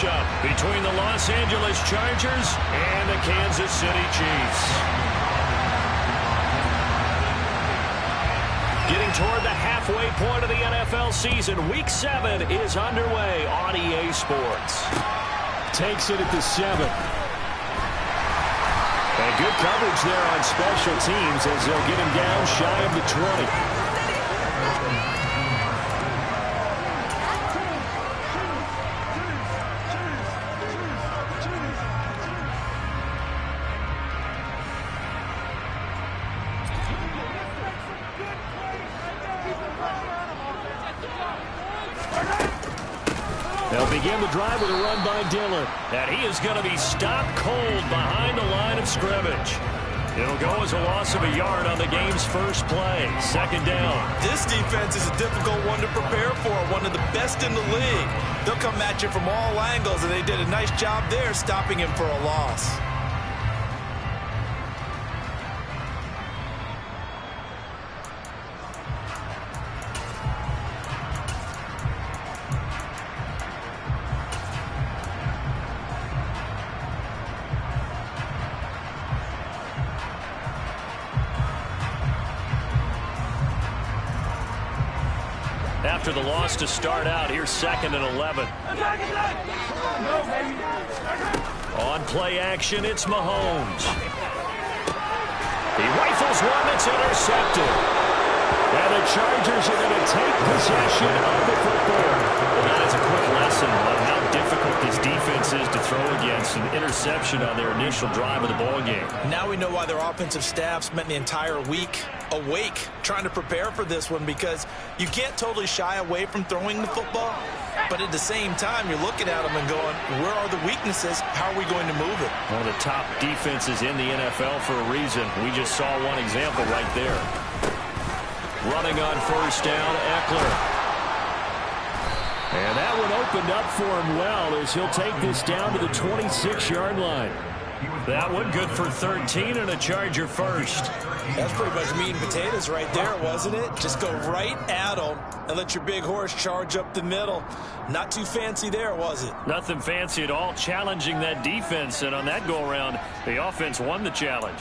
matchup between the Los Angeles Chargers and the Kansas City Chiefs. Getting toward the halfway point of the NFL season, Week 7 is underway on EA Sports. Takes it at the 7. And good coverage there on special teams as they'll get him down shy of the 20. They'll begin the drive with a run by Dillon. And he is going to be stopped cold behind the line of scrimmage. It'll go as a loss of a yard on the game's first play. Second down. This defense is a difficult one to prepare for. One of the best in the league. They'll come at you from all angles, and they did a nice job there stopping him for a loss. After the loss to start out, here's 2nd and 11. On play action, it's Mahomes. He rifles one that's intercepted. And the Chargers are going to take possession of the football. Well, that is a quick lesson on how difficult this defense is to throw against an interception on their initial drive of the ball game. Now we know why their offensive staff spent the entire week awake trying to prepare for this one, because you can't totally shy away from throwing the football, but at the same time you're looking at them and going, where are the weaknesses? How are we going to move it? One of the top defenses in the NFL for a reason. We just saw one example right there. Running on first down, Eckler. And that one opened up for him well as he'll take this down to the 26-yard line. That one good for 13 and a Charger first. That's pretty much meat and potatoes right there, wasn't it? Just go right at them and let your big horse charge up the middle. Not too fancy there, was it? Nothing fancy at all, challenging that defense. And on that go-around, the offense won the challenge.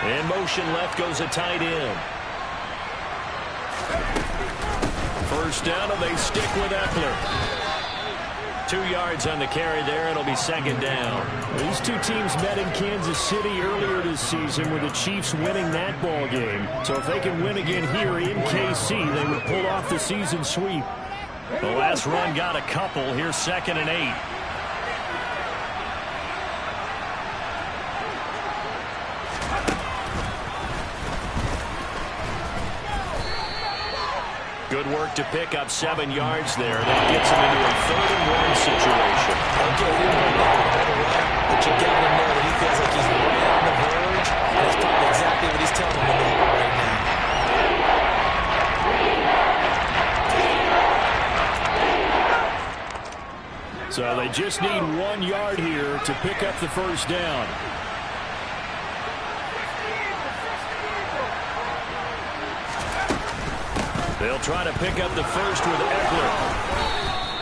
In motion left goes a tight end. First down, and they stick with Eckler. 2 yards on the carry there. It'll be second down. These two teams met in Kansas City earlier this season with the Chiefs winning that ball game. So if they can win again here in KC, they would pull off the season sweep. The last run got a couple. Here's 2nd and 8. Good work to pick up 7 yards there. That gets him into a 3rd and 1 situation. Okay, he might not be able to run, but you got to know that he feels like he's right on the verge, and that's probably exactly what he's telling him in the huddle right now. So they just need 1 yard here to pick up the first down. They'll try to pick up the first with Eckler.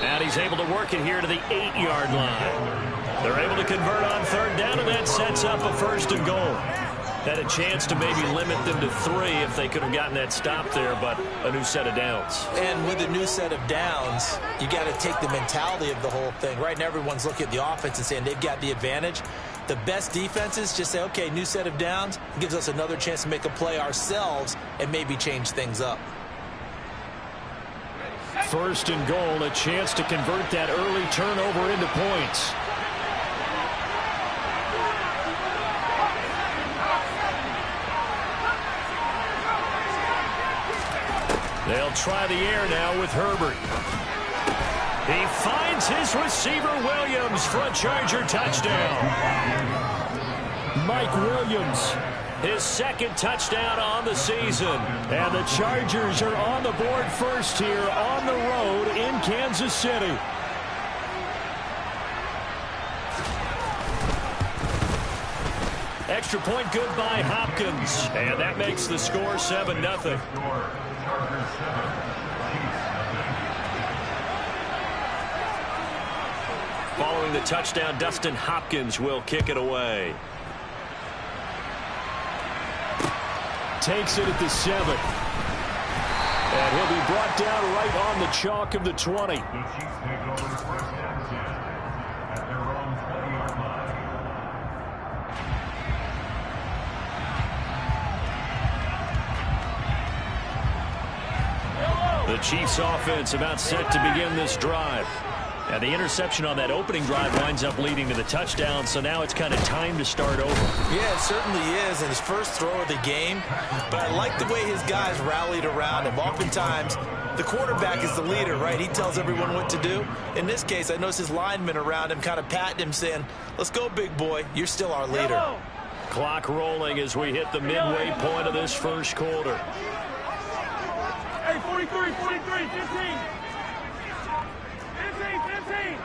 And he's able to work it here to the 8-yard line. They're able to convert on 3rd down, and that sets up a 1st and goal. Had a chance to maybe limit them to 3 if they could have gotten that stop there, but a new set of downs. And with a new set of downs, you got to take the mentality of the whole thing. Right now, everyone's looking at the offense and saying they've got the advantage. The best defenses just say, okay, new set of downs, gives us another chance to make a play ourselves and maybe change things up. 1st and goal, a chance to convert that early turnover into points. They'll try the air now with Herbert. He finds his receiver Williams for a Charger touchdown. Mike Williams His second touchdown on the season. And the Chargers are on the board first here on the road in Kansas City. Extra point good by Hopkins. And that makes the score 7-0. Following the touchdown, Dustin Hopkins will kick it away. Takes it at the 7. And he'll be brought down right on the chalk of the 20. The Chiefs offense about set to begin this drive. And the interception on that opening drive winds up leading to the touchdown, so now it's kind of time to start over. Yeah, it certainly is, in his first throw of the game. But I like the way his guys rallied around him. Oftentimes, the quarterback is the leader, right? He tells everyone what to do. In this case, I noticed his linemen around him kind of patting him, saying, let's go, big boy. You're still our leader. Clock rolling as we hit the midway point of this first quarter. Hey, 43, 43, 15. 15.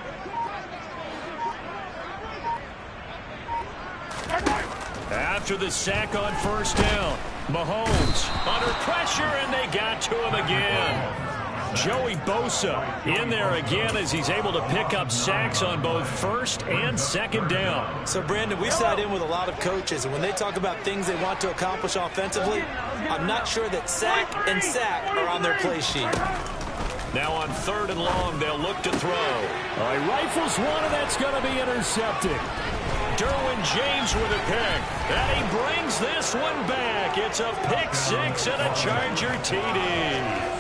After the sack on first down, Mahomes under pressure, and they got to him again. Joey Bosa in there again as he's able to pick up sacks on both first and second down. So, Brandon, we sat in with a lot of coaches, and when they talk about things they want to accomplish offensively, I'm not sure that sack and sack are on their play sheet. Now on 3rd and long, they'll look to throw. All right, rifles one, and that's going to be intercepted. Derwin James with a pick, and he brings this one back. It's a pick six and a Charger TD.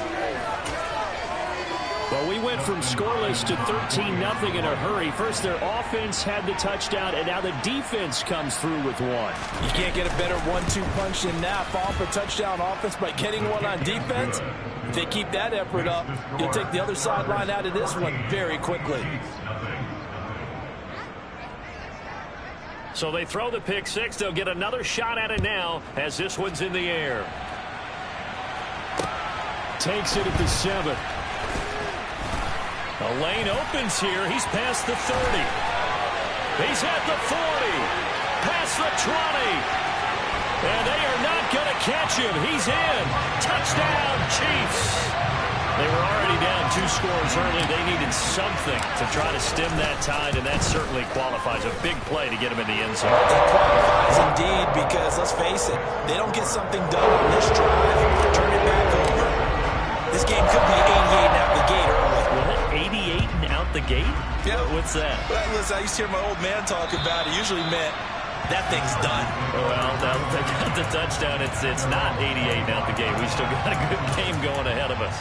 Well, we went from scoreless to 13-0 in a hurry. First, their offense had the touchdown, and now the defense comes through with one. You can't get a better 1-2 punch than that. Fall for touchdown offense by getting one on defense. If they keep that effort up, you'll take the other sideline out of this one very quickly. So they throw the pick six. They'll get another shot at it now as this one's in the air. Takes it at the 7. A lane opens here. He's past the 30. He's at the 40. Past the 20. And they are not going to catch him. He's in. Touchdown, Chiefs. They were already down 2 scores early. They needed something to try to stem that tide, and that certainly qualifies. A big play to get him in the end zone. It qualifies indeed because, let's face it, they don't get something done on this drive. Turn it back over. This game could be 88 out the gate early. What? 88 and out the gate? Yeah. What's that? Well, listen, I used to hear my old man talk about it. Usually meant that thing's done. Well, now they got the touchdown. It's not 88 and out the gate. We still got a good game going ahead of us.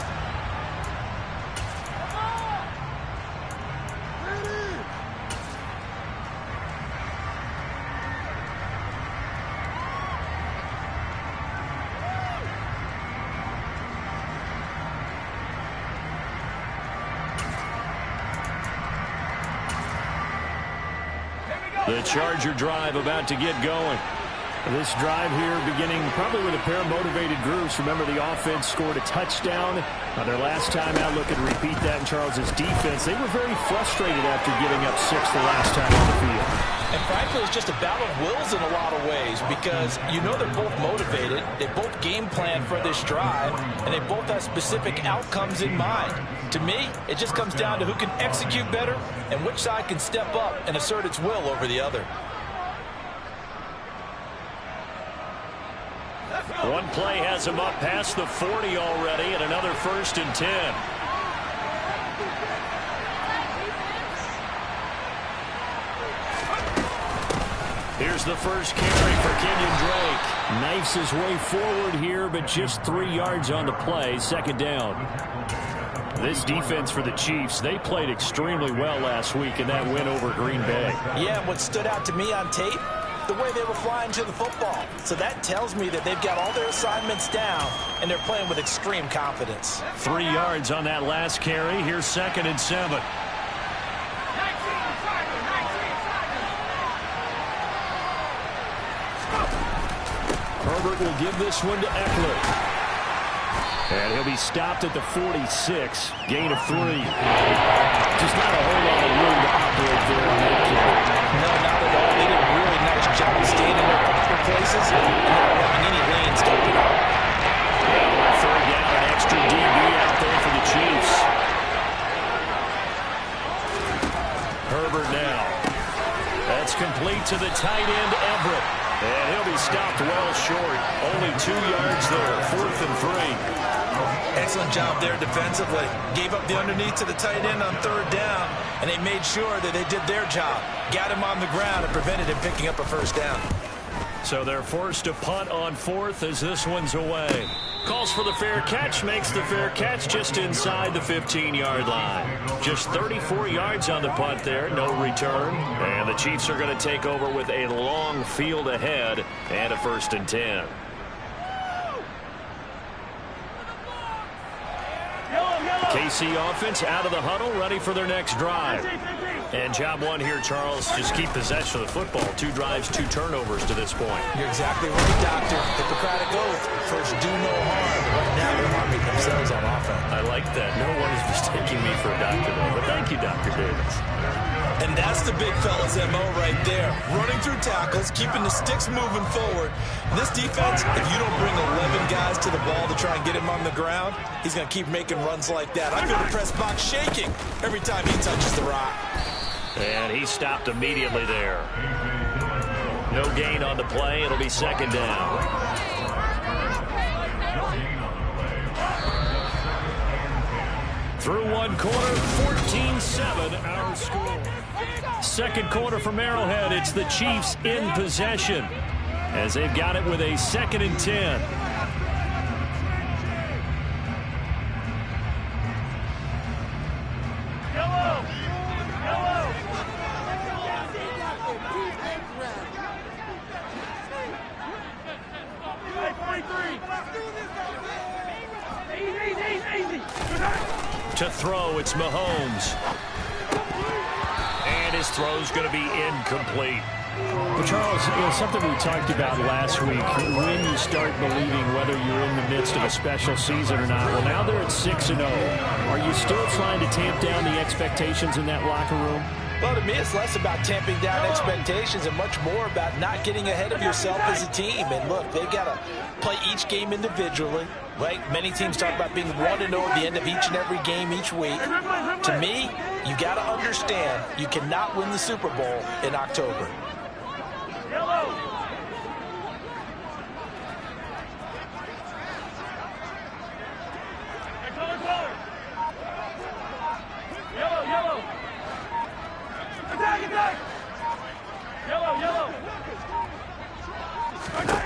The Charger drive about to get going. This drive here beginning probably with a pair of motivated groups. Remember, the offense scored a touchdown on their last time out. Looking to repeat that in Charles's defense. They were very frustrated after giving up 6 the last time on the field. And frankly, it's just a battle of wills in a lot of ways because you know they're both motivated. They both game plan for this drive, and they both have specific outcomes in mind. To me, it just comes down to who can execute better and which side can step up and assert its will over the other. One play has him up past the 40 already, and another 1st and 10. Here's the first carry for Kenyon Drake. Knifes his way forward here, but just 3 yards on the play. 2nd down. This defense for the Chiefs, they played extremely well last week in that win over Green Bay. Yeah, what stood out to me on tape, the way they were flying to the football. So that tells me that they've got all their assignments down, and they're playing with extreme confidence. 3 yards on that last carry. Here's 2nd and 7. Herbert will give this one to Eckler. And he'll be stopped at the 46. Gain of 3. Just not a whole lot of room to operate there on that carry. No, not at all. They did a really nice job of staying in their proper places and not allowing any lanes to open up. Yeah, on third down, an extra DB out there for the Chiefs. Herbert now. That's complete to the tight end, Everett. And he'll be stopped well short. Only 2 yards there. 4th and 3. Excellent job there defensively. Gave up the underneath to the tight end on third down, and they made sure that they did their job. Got him on the ground and prevented him picking up a first down. So they're forced to punt on 4th as this one's away. Calls for the fair catch, makes the fair catch just inside the 15-yard line. Just 34 yards on the punt there, no return. And the Chiefs are going to take over with a long field ahead and a 1st and 10. KC offense out of the huddle, ready for their next drive. And job one here, Charles, just keep possession of the football. 2 drives, 2 turnovers to this point. You're exactly right, Doctor. Hippocratic oath. First, do no harm. Right now, they're harming themselves on offense. I like that. No one is mistaking me for a doctor, though. But thank you, Dr. Davis. And that's the big fella's MO right there. Running through tackles, keeping the sticks moving forward. This defense, if you don't bring 11 guys to the ball to try and get him on the ground, he's going to keep making runs like that. I feel the press box shaking every time he touches the rock. And he stopped immediately there. No gain on the play. It'll be 2nd down. Through 1 quarter, 14-7 our score. 2nd quarter from Arrowhead. It's the Chiefs in possession as they've got it with a 2nd and 10. To throw, it's Mahomes. And his throw's going to be incomplete. Well, Charles, something we talked about last week, when you start believing whether you're in the midst of a special season or not. Well, now they're at 6-0. Are you still trying to tamp down the expectations in that locker room? Well, to me, it's less about tamping down expectations and much more about not getting ahead of yourself as a team. And look, they've got to play each game individually, right? Many teams talk about being 1-0 at the end of each and every game each week. To me, you got to understand you cannot win the Super Bowl in October.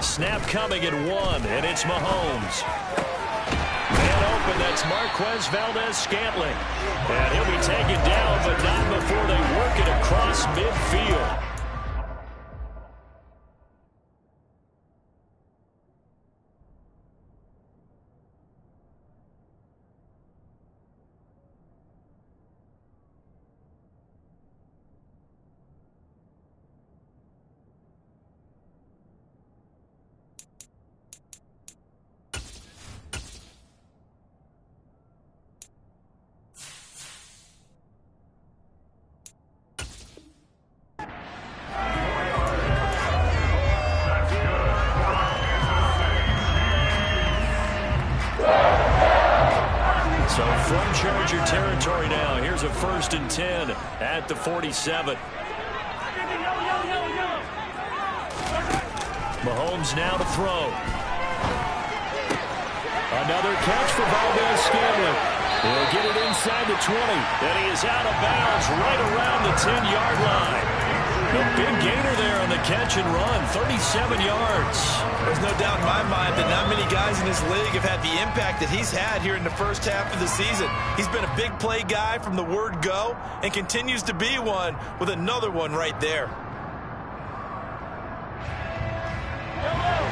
Snap coming at 1, and it's Mahomes. Man open, that's Marquez Valdez-Scantling. And he'll be taken down, but not before they work it across midfield. So from Charger territory now, here's a 1st and 10 at the 47. Mahomes now to throw. Another catch for Valdez-Scantling. He'll get it inside the 20, and he is out of bounds right around the 10-yard line. A big gainer there on the catch and run, 37 yards. There's no doubt in my mind that not many guys in this league have had the impact that he's had here in the first half of the season. He's been a big play guy from the word go and continues to be one with another one right there.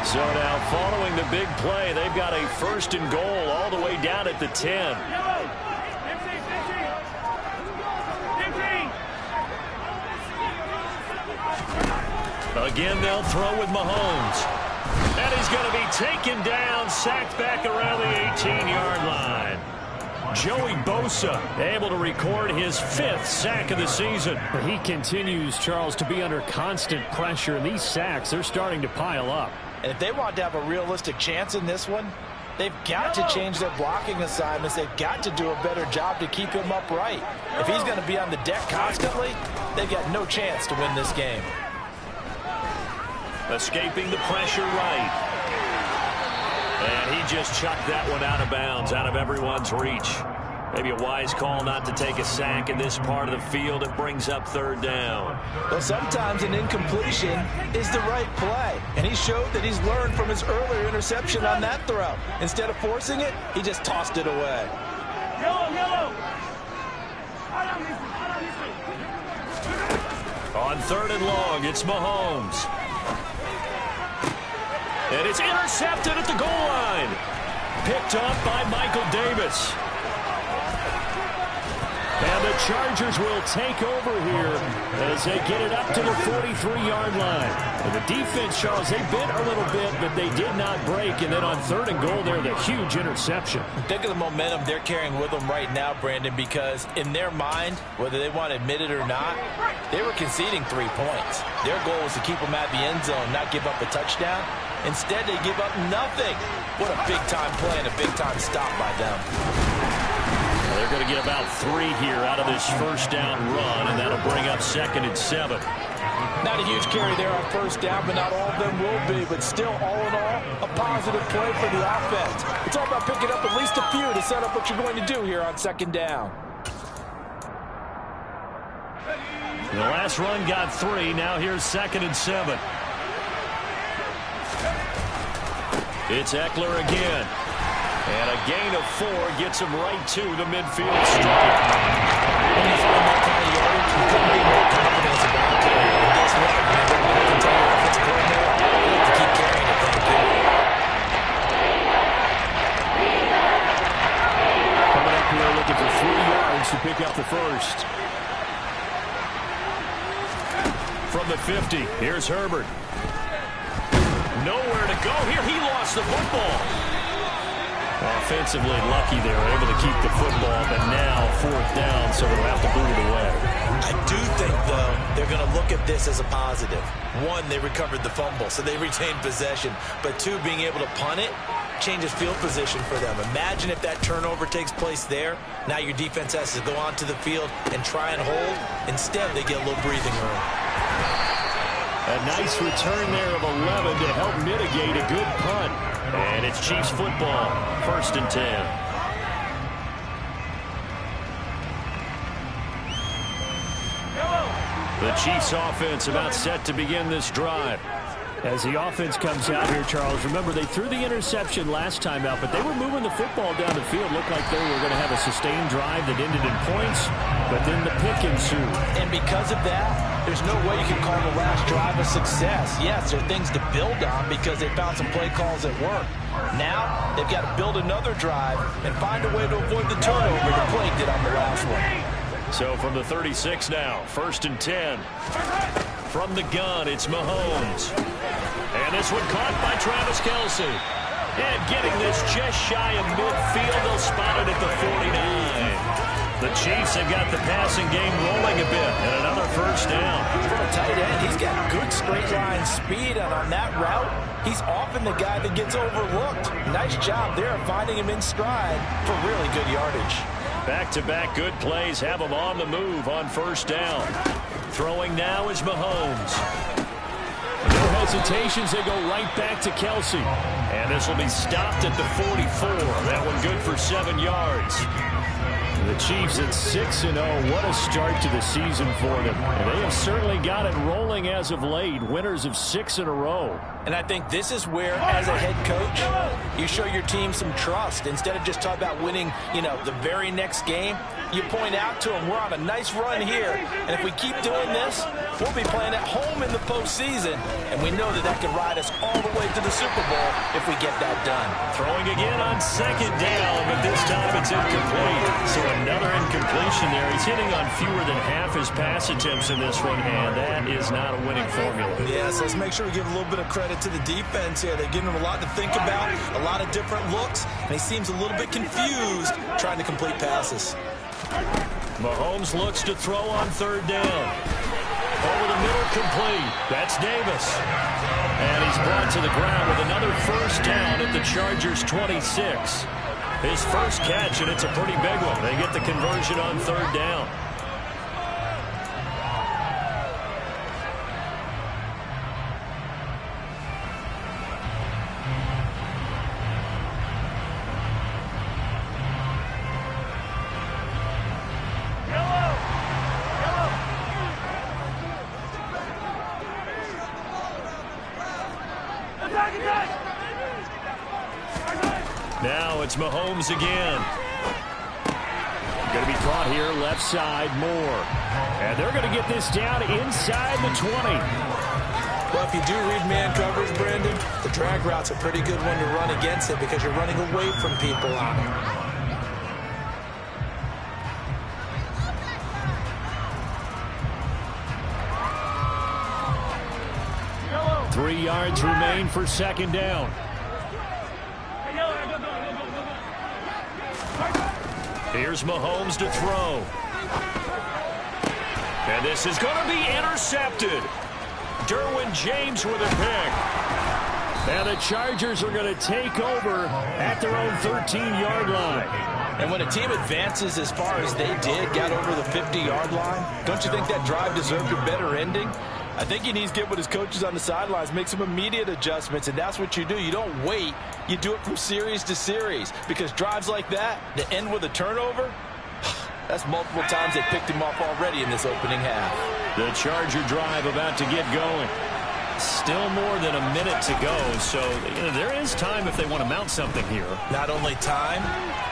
So now following the big play, they've got a 1st and goal all the way down at the 10. Again, they'll throw with Mahomes. And he's going to be taken down, sacked back around the 18-yard line. Joey Bosa able to record his 5th sack of the season. He continues, Charles, to be under constant pressure, and these sacks, they're starting to pile up. And if they want to have a realistic chance in this one, they've got to change their blocking assignments. They've got to do a better job to keep him upright. If he's going to be on the deck constantly, they've got no chance to win this game. Escaping the pressure right. And he just chucked that one out of bounds, out of everyone's reach. Maybe a wise call not to take a sack in this part of the field. It brings up 3rd down. Well, sometimes an incompletion is the right play. And he showed that he's learned from his earlier interception on that throw. Instead of forcing it, he just tossed it away. Yellow. On 3rd and long, it's Mahomes. And it's intercepted at the goal line. Picked up by Michael Davis. And the Chargers will take over here as they get it up to the 43-yard line. And the defense, Charles, they bit a little bit, but they did not break. And then on 3rd and goal, they're the huge interception. Think of the momentum they're carrying with them right now, Brandon, because in their mind, whether they want to admit it or not, they were conceding 3 points. Their goal was to keep them at the end zone, not give up a touchdown. Instead, they give up nothing. What a big-time play and a big-time stop by them. They're going to get about 3 here out of this 1st down run, and that'll bring up 2nd and 7. Not a huge carry there on 1st down, but not all of them will be. But still, all in all, a positive play for the offense. It's all about picking up at least a few to set up what you're going to do here on 2nd down. The last run got 3. Now here's 2nd and 7. It's Eckler again. And a gain of 4 gets him right to the midfield stripe. When you find that kind of yardage, you couldn't be more confident about it. And guess what? You're going to continue offensive coordinator. You have to keep carrying it. Coming up here looking for 3 yards to pick up the 1st. From the 50, here's Herbert. Nowhere to go here. He lost the football. Offensively lucky they were able to keep the football, but now 4th down, so they'll have to boot it away. I do think, though, they're going to look at this as a positive. 1, they recovered the fumble, so they retained possession. But 2, being able to punt it changes field position for them. Imagine if that turnover takes place there. Now your defense has to go onto the field and try and hold. Instead, they get a little breathing room. A nice return there of 11 to help mitigate a good punt. And it's Chiefs football, 1st and 10. The Chiefs offense about set to begin this drive. As the offense comes out here, Charles, remember they threw the interception last time out, but they were moving the football down the field. Looked like they were going to have a sustained drive that ended in points, but then the pick ensued. And because of that, there's no way you can call the last drive a success. Yes, there are things to build on because they found some play calls that work. Now, they've got to build another drive and find a way to avoid the turnover the play did on the last one. So from the 36 now, 1st and 10. From the gun, it's Mahomes. And this one caught by Travis Kelce. And getting this just shy of midfield, they'll spot it at the 49. The Chiefs have got the passing game rolling a bit, and another 1st down. For a tight end, he's got good straight line speed, and on that route, he's often the guy that gets overlooked. Nice job there of finding him in stride for really good yardage. Back-to-back good plays have him on the move on 1st down. Throwing now is Mahomes. No hesitations, they go right back to Kelce. And this will be stopped at the 44. That one good for 7 yards. The Chiefs at 6-0. What a start to the season for them. And they have certainly got it rolling as of late. Winners of 6 in a row. And I think this is where, as a head coach, you show your team some trust. Instead of just talking about winning, the very next game, you point out to them, we're on a nice run here. And if we keep doing this, we'll be playing at home in the postseason. And we know that could ride us all the way to the Super Bowl if if we get that done. Throwing again on second down, but this time it's incomplete. So another incompletion there. He's hitting on fewer than half his pass attempts in this one, and that is not a winning formula. Yeah, so let's make sure we give a little bit of credit to the defense here. They're giving him a lot to think about, a lot of different looks, and he seems a little bit confused trying to complete passes. Mahomes looks to throw on third down. Over the middle, complete. That's Davis. And he's brought to the ground with another first down at the Chargers' 26. His first catch, and it's a pretty big one. They get the conversion on third down. Now it's Mahomes again. Going to be caught here, left side, Moore. And they're going to get this down inside the 20. Well, if you do read man coverage, Brandon, the drag route's a pretty good one to run against it because you're running away from people on it. 3 yards remain for second down. Here's Mahomes to throw. And this is going to be intercepted. Derwin James with a pick. And the Chargers are going to take over at their own 13-yard line. And when a team advances as far as they did, got over the 50-yard line, don't you think that drive deserved a better ending? I think he needs to get with his coaches on the sidelines, make some immediate adjustments, and that's what you do. You don't wait. You do it from series to series because drives like that that end with a turnover, that's multiple times they picked him off already in this opening half. The Charger drive about to get going. Still more than a minute to go, so there is time if they want to mount something here. Not only time,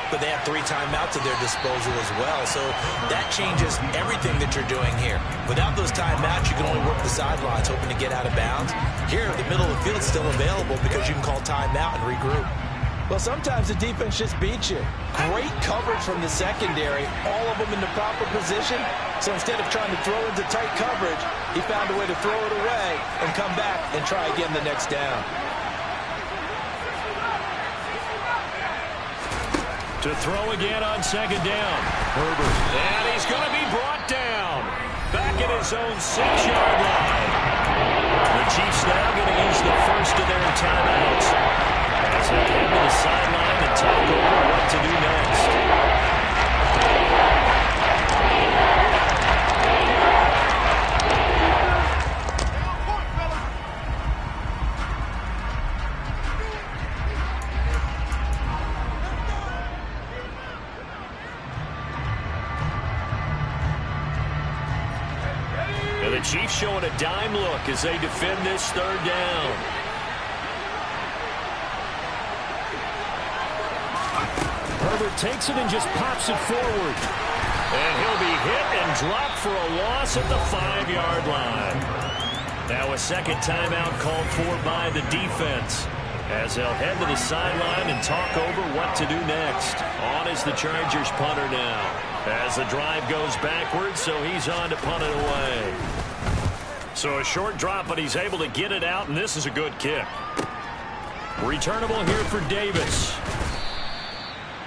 but they have 3 timeouts at their disposal as well, so that changes everything that you're doing here. Without those timeouts, you can only work the sidelines, hoping to get out of bounds. Here, the middle of the field is still available because you can call timeout and regroup. Well, sometimes the defense just beats you. Great coverage from the secondary, all of them in the proper position. So instead of trying to throw into tight coverage, he found a way to throw it away and come back and try again the next down. To throw again on second down. Herbert. And he's going to be brought down. Back at his own 6-yard line. The Chiefs now going to use the first of their timeouts as they head to the sideline and talk over what to do next. The Chiefs showing a dime look as they defend this third down. Herbert takes it and just pops it forward. And he'll be hit and dropped for a loss at the 5-yard line. Now a second timeout called for by the defense as they'll head to the sideline and talk over what to do next. On is the Chargers punter now as the drive goes backwards, so he's on to punt it away. So a short drop, but he's able to get it out, and this is a good kick. Returnable here for Davis.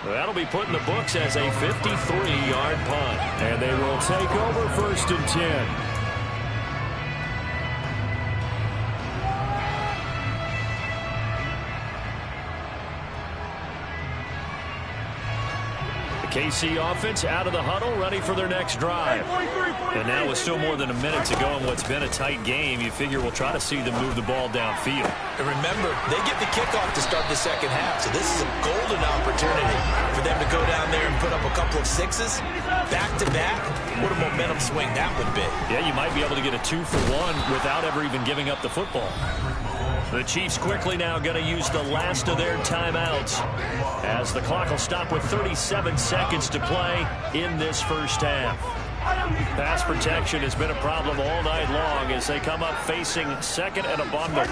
That'll be put in the books as a 53-yard punt. And they will take over 1st and 10. KC offense out of the huddle, ready for their next drive. And now with still more than a minute to go in what's been a tight game, you figure we'll try to see them move the ball downfield. And remember, they get the kickoff to start the second half, so this is a golden opportunity for them to go down there and put up a couple of 6s back-to-back. What a momentum swing that would be. Yeah, you might be able to get a 2-for-1 without ever even giving up the football. The Chiefs quickly now going to use the last of their timeouts as the clock will stop with 37 seconds to play in this first half. Pass protection has been a problem all night long as they come up facing second and a bundle.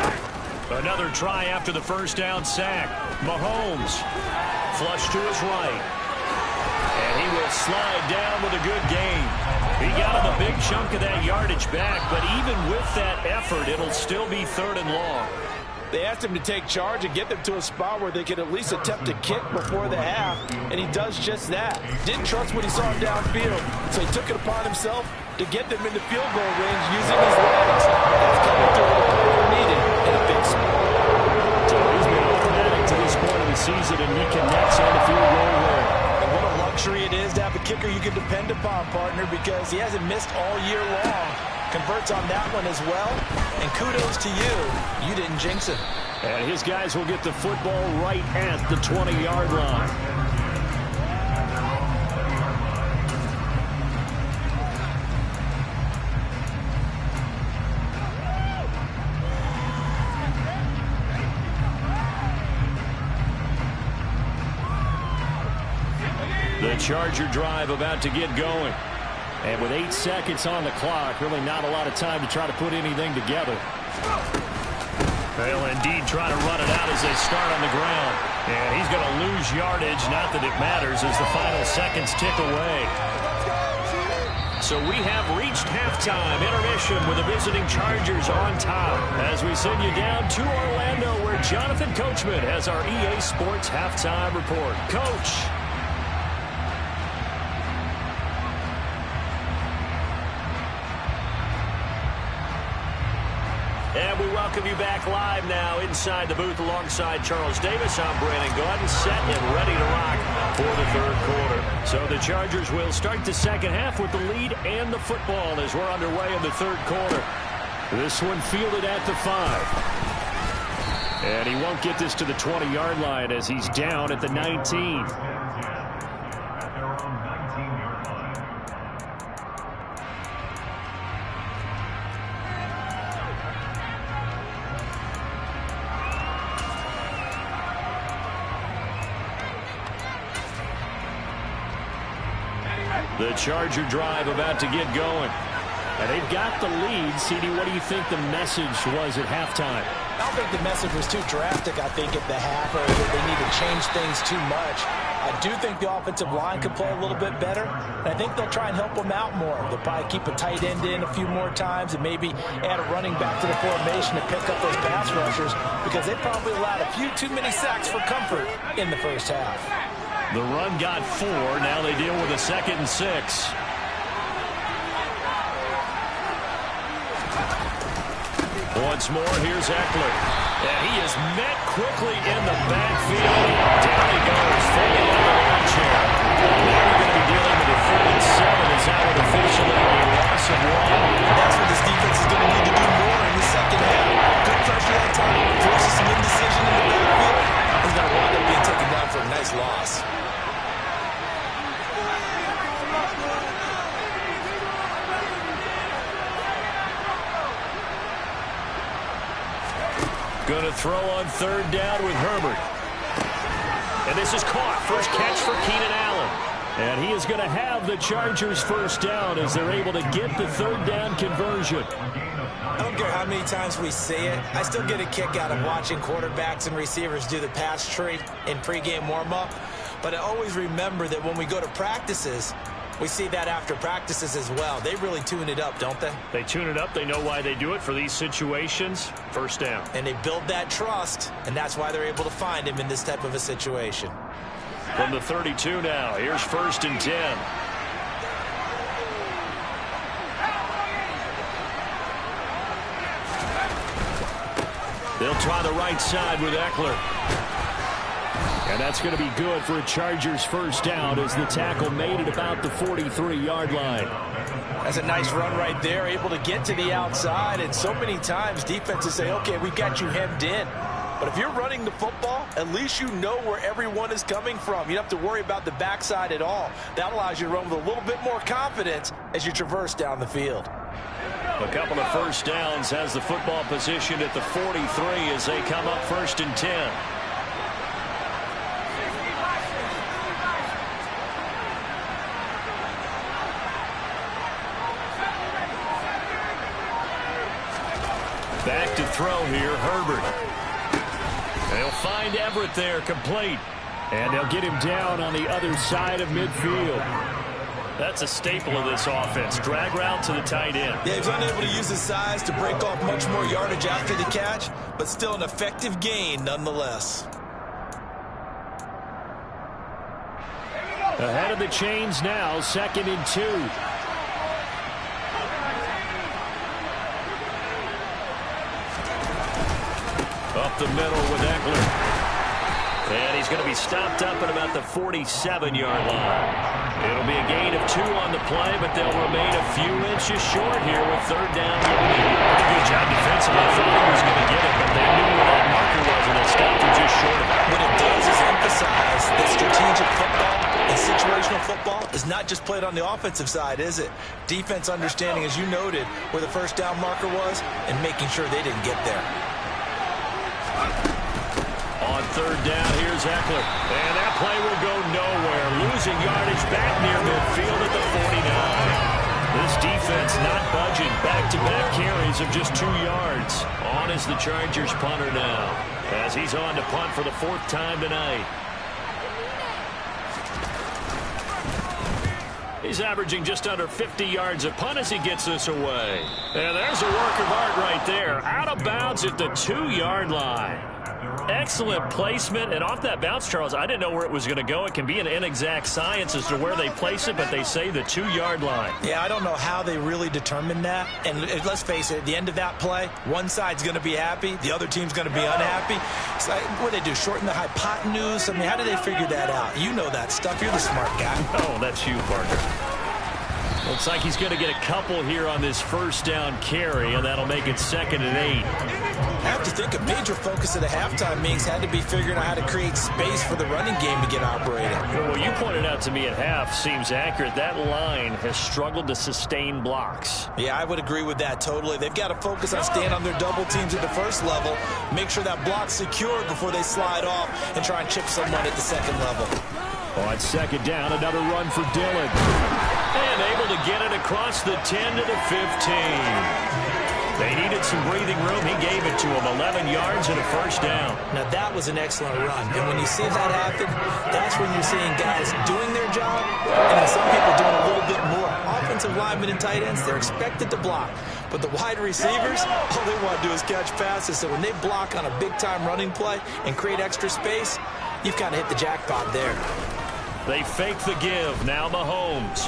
Another try after the first down sack. Mahomes flush to his right. And he will slide down with a good gain. He got him a big chunk of that yardage back, but even with that effort, it'll still be 3rd and long. They asked him to take charge and get them to a spot where they could at least attempt a kick before the half, and he does just that. Didn't trust what he saw downfield, so he took it upon himself to get them into field goal range using his legs. That's coming through what they needed in a big spot. So he's been automatic to this point of the season, and he connects on the field goal there. And what a luxury it is to have a kicker you can depend upon, partner, because he hasn't missed all year long. Converts on that one as well, and kudos to you. You didn't jinx it. And his guys will get the football right at the 20-yard line. The Charger drive about to get going. And with 8 seconds on the clock, really not a lot of time to try to put anything together. They'll indeed try to run it out as they start on the ground. And he's going to lose yardage, not that it matters, as the final seconds tick away. So we have reached halftime intermission with the visiting Chargers on top as we send you down to Orlando where Jonathan Coachman has our EA Sports halftime report. Coach. And we welcome you back live now inside the booth alongside Charles Davis. I'm Brandon Gaudin, set and ready to rock for the 3rd quarter. So the Chargers will start the second half with the lead and the football as we're underway in the 3rd quarter. This one fielded at the 5. And he won't get this to the 20-yard line as he's down at the 19. The Charger drive about to get going. And they've got the lead. CD, what do you think the message was at halftime? I don't think the message was too drastic, I think, at the half, or that they need to change things too much. I do think the offensive line could play a little bit better, and I think they'll try and help them out more. They'll probably keep a tight end in a few more times and maybe add a running back to the formation to pick up those pass rushers because they probably allowed a few too many sacks for comfort in the first half. The run got 4. Now they deal with a 2nd and 6. Once more, here's Eckler. And he is met quickly in the backfield. Down he goes, falling on the lawn chair. Now we're going to be dealing with a 3rd and 7. Is that with officially a loss of 1? That's what this defense is going to need to do more in the second half. Good pressure that time, forces some indecision in the backfield. He's going to wind up being taken down for a nice loss. Going to throw on 3rd down with Herbert. And this is caught. First catch for Keenan Allen. And he is going to have the Chargers first down as they're able to get the 3rd down conversion. I don't care how many times we say it. I still get a kick out of watching quarterbacks and receivers do the pass tree in pregame warm-up. But I always remember that when we go to practices, we see that after practices as well. They really tune it up, don't they? They tune it up. They know why they do it for these situations. First down. And they build that trust, and that's why they're able to find him in this type of a situation. From the 32 now, here's 1st and 10. They'll try the right side with Eckler. And that's going to be good for a Chargers first down as the tackle made it about the 43-yard line. That's a nice run right there, able to get to the outside. And so many times defenses say, okay, we've got you hemmed in. But if you're running the football, at least you know where everyone is coming from. You don't have to worry about the backside at all. That allows you to run with a little bit more confidence as you traverse down the field. A couple of first downs has the football position at the 43 as they come up 1st and 10. Back to throw here, Herbert. They'll find Everett there, complete. And they'll get him down on the other side of midfield. That's a staple of this offense. Drag route to the tight end. Yeah, he's unable to use his size to break off much more yardage after the catch, but still an effective gain nonetheless. Ahead of the chains now, 2nd and 2. Up the middle with Eckler. And he's going to be stopped up at about the 47-yard line. It'll be a gain of 2 on the play, but they'll remain a few inches short here with 3rd down. Pretty good job defensively. I thought he was going to get it, but they knew where that marker was, and they stopped him just short of it. What it does is emphasize that strategic football and situational football is not just played on the offensive side, is it? Defense understanding, as you noted, where the 1st down marker was and making sure they didn't get there. On 3rd down, here's Eckler. And that play will go nowhere. Losing yardage back near midfield at the 49. This defense not budging. Back-to-back carries of just 2 yards. On is the Chargers punter now, as he's on to punt for the 4th time tonight. He's averaging just under 50 yards a punt as he gets this away. And there's a work of art right there. Out of bounds at the 2-yard line. Excellent placement, and off that bounce, Charles, I didn't know where it was going to go. It can be an inexact science as to where they place it, but they say the 2-yard line. Yeah, I don't know how they really determined that. And let's face it, at the end of that play, one side's going to be happy, the other team's going to be unhappy. So what do they do, shorten the hypotenuse? I mean, how do they figure that out? You know that stuff. You're the smart guy. Oh, that's you, Parker. Looks like he's going to get a couple here on this 1st down carry, and that'll make it 2nd and 8. I have to think a major focus of the halftime meetings had to be figuring out how to create space for the running game to get operating. Well, what you pointed out to me at half seems accurate. That line has struggled to sustain blocks. Yeah, I would agree with that totally. They've got to focus on staying on their double teams at the 1st level, make sure that block's secured before they slide off and try and chip someone at the 2nd level. On 2nd down, another run for Dillon. And able to get it across the 10 to the 15. They needed some breathing room. He gave it to them. 11 yards and a 1st down. Now, that was an excellent run. And when you see that happen, that's when you're seeing guys doing their job and then some people doing a little bit more. Offensive linemen and tight ends, they're expected to block. But the wide receivers, all they want to do is catch passes. So when they block on a big-time running play and create extra space, you've kind of hit the jackpot there. They fake the give. Now Mahomes.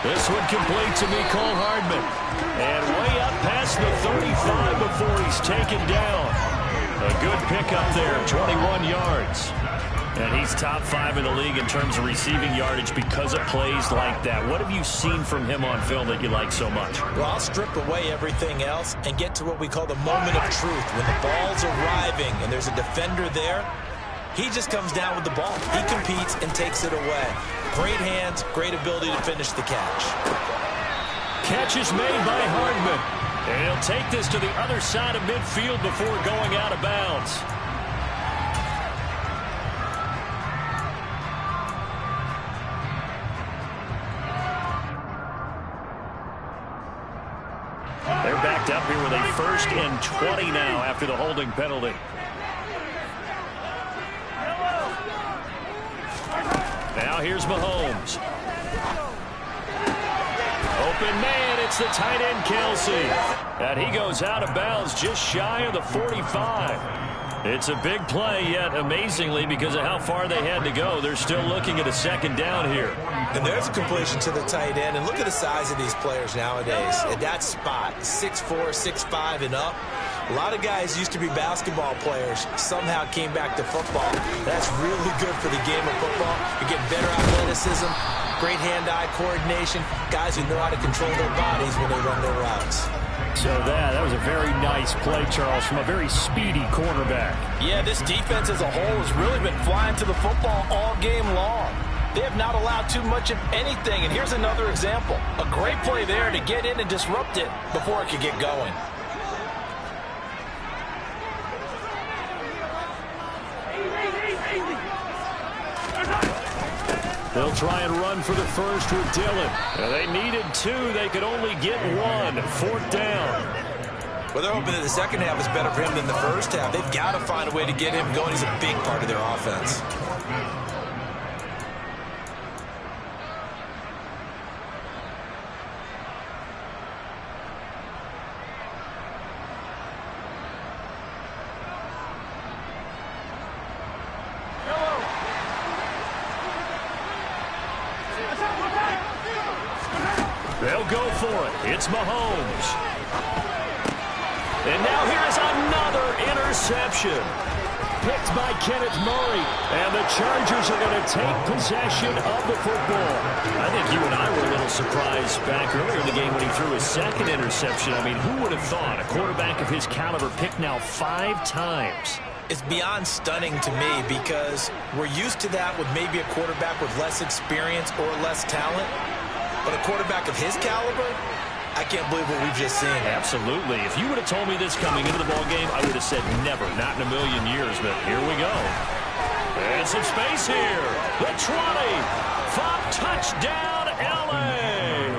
This one complete to Mecole Hardman. And way up past the 35 before he's taken down. A good pickup there, 21 yards. And he's top 5 in the league in terms of receiving yardage because of plays like that. What have you seen from him on film that you like so much? Well, I'll strip away everything else and get to what we call the moment of truth. When the ball's arriving and there's a defender there, he just comes down with the ball. He competes and takes it away. Great hands, great ability to finish the catch. Catch is made by Hardman. And he'll take this to the other side of midfield before going out of bounds. They're backed up here with a 1st and 20 now after the holding penalty. Now here's Mahomes. Open man, it's the tight end Kelsey. And he goes out of bounds just shy of the 45. It's a big play, yet amazingly, because of how far they had to go, they're still looking at a 2nd down here. And there's a completion to the tight end. And look at the size of these players nowadays. At that spot, 6'4", 6'5", and up. A lot of guys used to be basketball players, somehow came back to football. That's really good for the game of football. You're getting better athleticism, great hand-eye coordination, guys who know how to control their bodies when they run their routes. So that was a very nice play, Charles, from a very speedy cornerback. Yeah, this defense as a whole has really been flying to the football all game long. They have not allowed too much of anything, and here's another example. A great play there to get in and disrupt it before it could get going. They'll try and run for the first with Dillon. They needed 2. They could only get 1. 4th down. Well, they're hoping that the second half is better for him than the first half. They've got to find a way to get him going. He's a big part of their offense. They'll go for it. It's Mahomes. And now here is another interception. Picked by Kenneth Murray. And the Chargers are going to take possession of the football. I think you and I were a little surprised back earlier in the game when he threw his second interception. I mean, who would have thought a quarterback of his caliber picked now 5 times? It's beyond stunning to me because we're used to that with maybe a quarterback with less experience or less talent. But a quarterback of his caliber, I can't believe what we've just seen. Absolutely. If you would have told me this coming into the ballgame, I would have said never, not in a million years. But here we go. And some space here. The 20. Touchdown, L.A.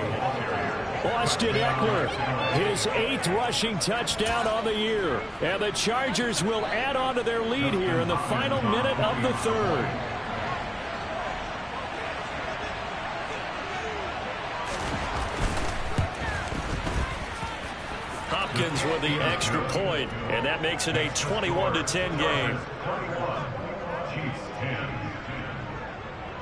Austin Eckler, his 8th rushing touchdown on the year. And the Chargers will add on to their lead here in the final minute of the 3rd. Hopkins with the extra point, and that makes it a 21-10 game.